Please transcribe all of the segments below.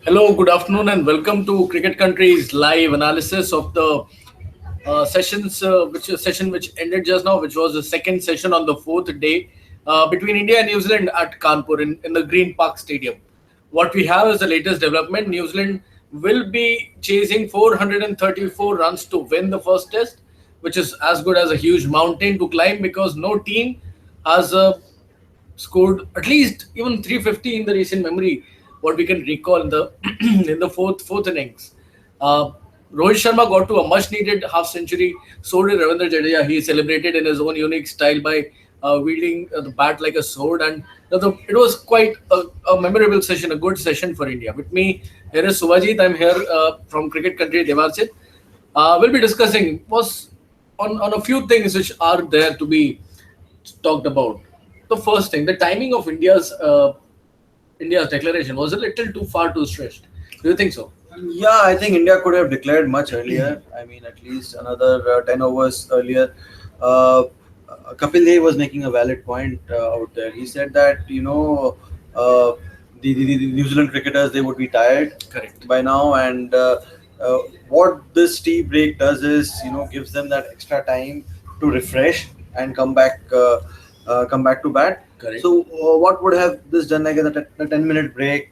Hello, good afternoon, and welcome to Cricket Country's live analysis of the sessions, which is session which ended just now, which was the second session on the fourth day between India and New Zealand at Kanpur in the Green Park Stadium. What we have is the latest development. New Zealand will be chasing 434 runs to win the first test, which is as good as a huge mountain to climb because no team has scored at least even 350 in the recent memory, what we can recall in the in the fourth innings. Uh, Rohit Sharma got to a much needed half century. So did Ravindra Jadeja. He celebrated in his own unique style by wielding the bat like a sword, and it was quite a memorable session, a good session for India. With me here is Suvajit. I'm here from Cricket Country, Devarsit. We'll be discussing was on a few things which are there to be talked about. The first thing, the timing of India's declaration was a little too far too stretched. Do you think so? Yeah, I think India could have declared much earlier. I mean, at least another 10 overs earlier. Uh, Kapil Dev was making a valid point out there. He said that, uh, the New Zealand cricketers, they would be tired Correct. by now. And uh, what this tea break does is, gives them that extra time to refresh and come back to bat. Correct. So, what would have this done like a 10-minute break?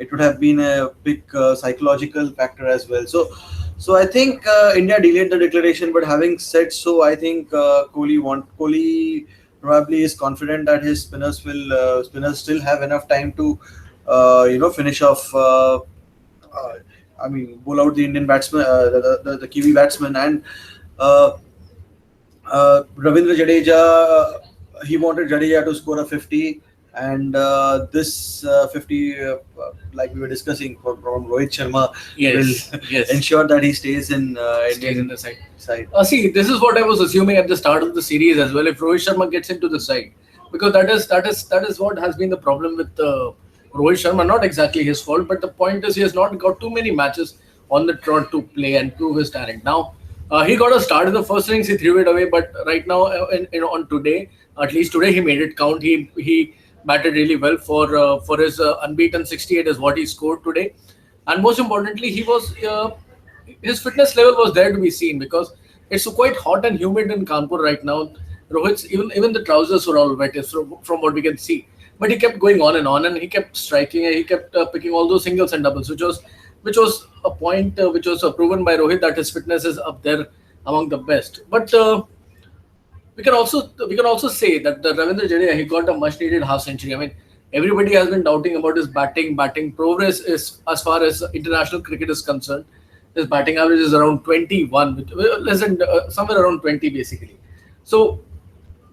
It would have been a big psychological factor as well. So I think India delayed the declaration, but having said so, I think Kohli probably is confident that his spinners still have enough time to finish off. I mean, bowl out the Indian batsman, the Kiwi batsman, and uh, Ravindra Jadeja. He wanted Jadeja to score a 50, and this 50, like we were discussing from Rohit Sharma, Yes. will Yes. ensure that he stays in Stays in Indian the side. side. See, this is what I was assuming at the start of the series as well. If Rohit Sharma gets into the side, because that is what has been the problem with Rohit Sharma. Not exactly his fault, but the point is he has not got too many matches on the trot to play and prove his talent. Now he got a start in the first innings. He threw it away, but right now, on today, at least today, he made it count. He batted really well for his unbeaten 68 is what he scored today, and most importantly, his fitness level was there to be seen because it's quite hot and humid in Kanpur right now. Rohit's even the trousers were all wet from what we can see. But he kept going on, and he kept striking, and he kept picking all those singles and doubles, which was a point which was proven by Rohit that his fitness is up there among the best. But we can also say that the Ravindra Jadeja he got a much needed half century. I mean, everybody has been doubting about his batting progress is as far as international cricket is concerned. His batting average is around 21, less than somewhere around 20 basically. So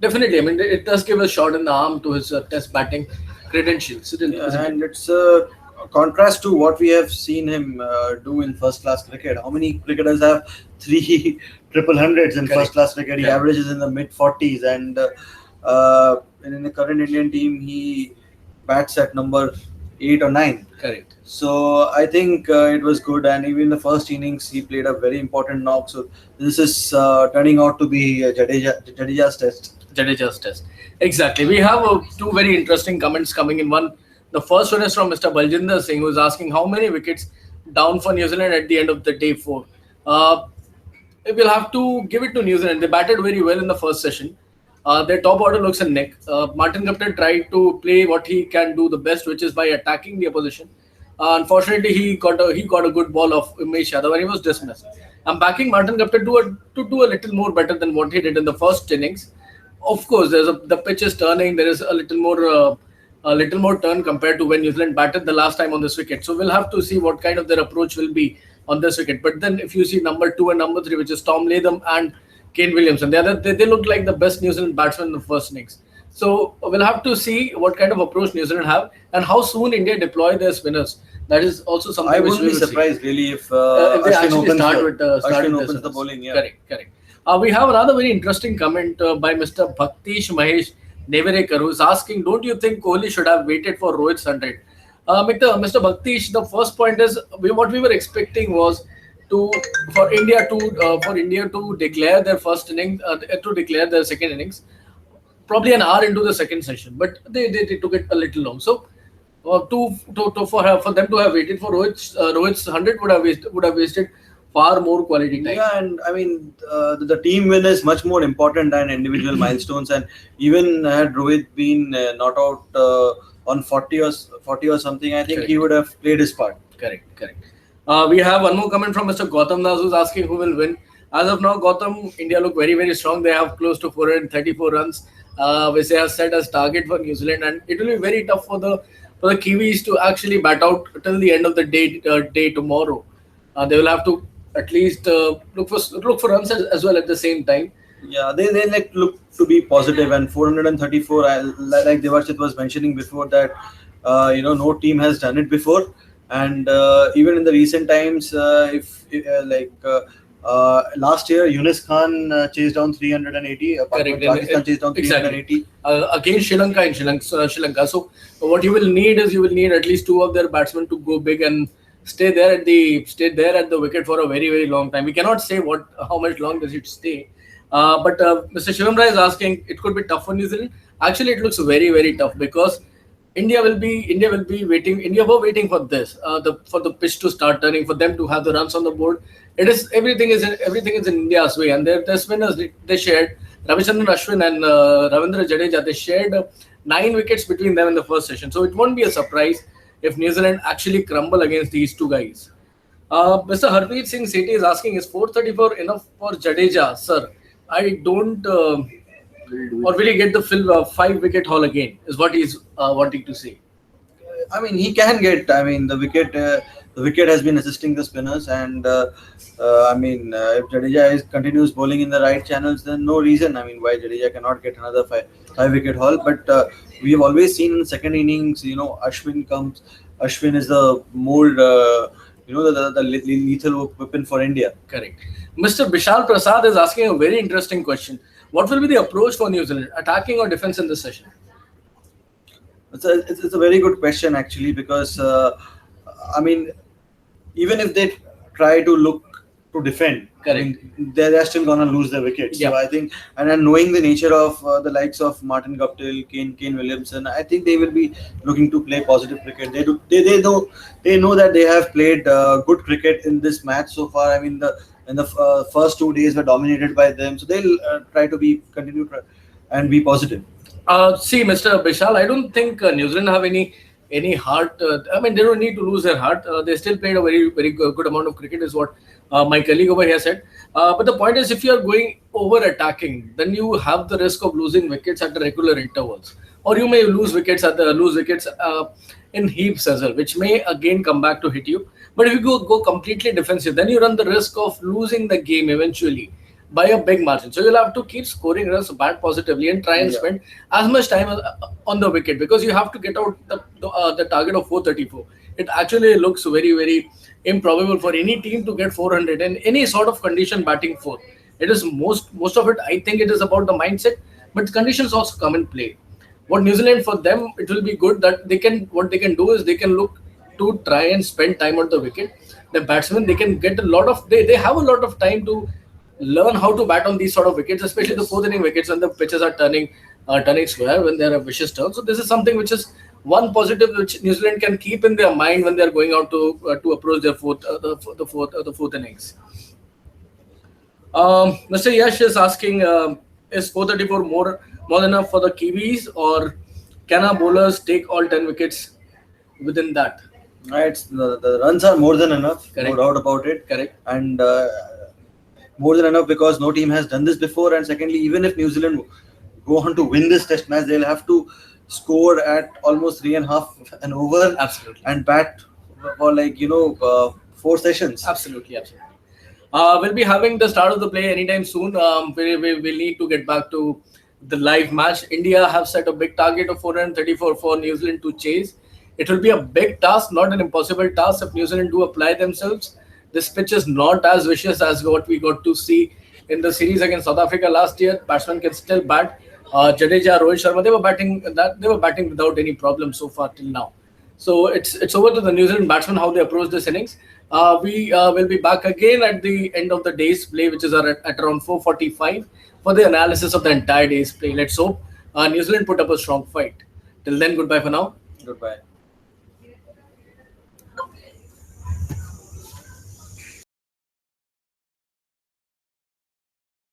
definitely, I mean, it does give a shot in the arm to his test batting credentials, isn't Yeah, it? and it's a contrast to what we have seen him do in first class cricket. How many cricketers have three triple hundreds in first Correct. class cricket? He Correct. averages in the mid 40s, and in the current Indian team, he bats at number 8 or 9. Correct. So I think it was good, and even the first innings he played a very important knock. So this is turning out to be Jadeja's test. Jadeja's test. Exactly. We have two very interesting comments coming in. The first one is from Mr. Baljinder Singh, who is asking how many wickets down for New Zealand at the end of the day four. Uh, we'll have to give it to New Zealand. They batted very well in the first session. Their top order looks a neck. Martin Gupta tried to play what he can do the best, which is by attacking the opposition. Unfortunately, he got a good ball of Umesh Yadav and he was dismissed. I'm backing Martin Gupta to do a little more better than what he did in the first innings. Of course, the pitch is turning. There is a little more turn compared to when New Zealand batted the last time on this wicket. So we'll have to see what kind of their approach will be on this wicket. But then if you see number two and number three, which is Tom Latham and Kane Williamson, they look like the best New Zealand batsmen in the first innings. So we'll have to see what kind of approach New Zealand have and how soon India deploy their spinners. That is also I something which wouldn't we be will see. surprised really if If they Ashwin actually opens start with Ashwin this. opens the bowling. Yeah. Correct, correct. We have another very interesting comment by Mr. Bhaktish Mahesh Neverekar, who's asking, "Don't you think Kohli should have waited for Rohit's 100?" Mr. Bhaktish, the first point is what we were expecting was to for India to declare their first inning, to declare their second innings, probably an hour into the second session, but they took it a little long. So For them to have waited for Rohit's 100 would have wasted far more quality time. Yeah, and I mean, the team win is much more important than individual milestones. And even had Rohit been not out on 40 or something, I think he Correct. would have played his part. Correct, correct. We have one more comment from Mr. Gautam Das who's asking who will win. As of now, Gautam, India look very, very strong. They have close to 434 runs, which they have set as target for New Zealand, and it will be very tough for the Kiwis to actually bat out till the end of the day tomorrow. They will have to at least look for runs as well at the same time. Yeah, they like look to be positive, and 434. Like Devashit was mentioning before that, no team has done it before, and even in the recent times, if last year Yunus Khan chased down 380, Correct. Pakistan chased down Exactly. 380. Against Sri Lanka. So what you will need is you will need at least two of their batsmen to go big and stay there at the wicket for a very very long time. We cannot say how much long does it stay. But Mr. Shivam Rai is asking it could be tough for New Zealand. Actually, it looks very very tough because India will be waiting. India were waiting for this, for the pitch to start turning, for them to have the runs on the board. It is everything is in India's way, and their spinners they shared Ravichandran Ashwin and Ravindra Jadeja. They shared 9 wickets between them in the first session, so it won't be a surprise if New Zealand actually crumble against these two guys. Mr. Harpreet Singh Sethi is asking, is 434 enough for Jadeja, sir? I don't. Or will he get the 5 wicket haul again? Is what he's wanting to say. I mean, he can get. I mean, the wicket. The wicket has been assisting the spinners, and I mean, if Jadeja continues bowling in the right channels, then no reason. I mean, why Jadeja cannot get another five wicket haul. But we have always seen in the second innings, Ashwin comes. Ashwin is the more, the lethal weapon for India. Correct. Mr. Bishal Prasad is asking a very interesting question. What will be the approach for New Zealand, attacking or defense in this session? It's a very good question actually because I mean, even if they try to look to defend, I Correct. mean, they're still gonna lose their wickets. Yeah. So I think, and then knowing the nature of the likes of Martin Guptill, Kane Williamson, I think they will be looking to play positive cricket. They know that they have played good cricket in this match so far. I mean, the first 2 days were dominated by them, so they'll try to and be positive. See, Mr. Bishal, I don't think New Zealand have any heart. I mean, they don't need to lose their heart. They still played a very very good amount of cricket, is what my colleague over here said. But the point is, if you are going over attacking, then you have the risk of losing wickets at the regular intervals, or you may lose wickets in heaps as well, which may again come back to hit you. But if you go completely defensive, then you run the risk of losing the game eventually by a big margin. So you'll have to keep scoring runs, bat positively, and try and Yeah. spend as much time on the wicket because you have to get out the target of 434. It actually looks very very improbable for any team to get 400 in any sort of condition batting fourth. It is most of it. I think it is about the mindset, but conditions also come in play. What New Zealand for them, it will be good that what they can do is they can look to try and spend time on the wicket. The batsmen they can get a lot of they have a lot of time to learn how to bat on these sort of wickets, especially the Yes. fourth inning wickets when the pitches are turning square when there are vicious turns. So this is something which is one positive which New Zealand can keep in their mind when they are going out to approach their fourth innings. Mr. Yash is asking, is 434 more than enough for the Kiwis, or can our bowlers take all 10 wickets within that? Right, the runs are more than enough, no Correct. doubt about it, Correct. and more than enough because no team has done this before. And secondly, even if New Zealand go on to win this Test match, they'll have to score at almost 3.5 and over, Absolutely. and bat for 4 sessions. Absolutely, absolutely. We'll be having the start of the play anytime soon. We'll need to get back to the live match. India have set a big target of 434 for New Zealand to chase. It will be a big task, not an impossible task if New Zealand do apply themselves. This pitch is not as vicious as what we got to see in the series against South Africa last year. Batsmen can still bat. Jadeja, Rohit Sharma, they were batting without any problem so far till now. So it's over to the New Zealand batsmen how they approach this innings. We will be back again at the end of the day's play, which is at around 4:45 for the analysis of the entire day's play. Let's hope New Zealand put up a strong fight. Till then, goodbye for now. Goodbye.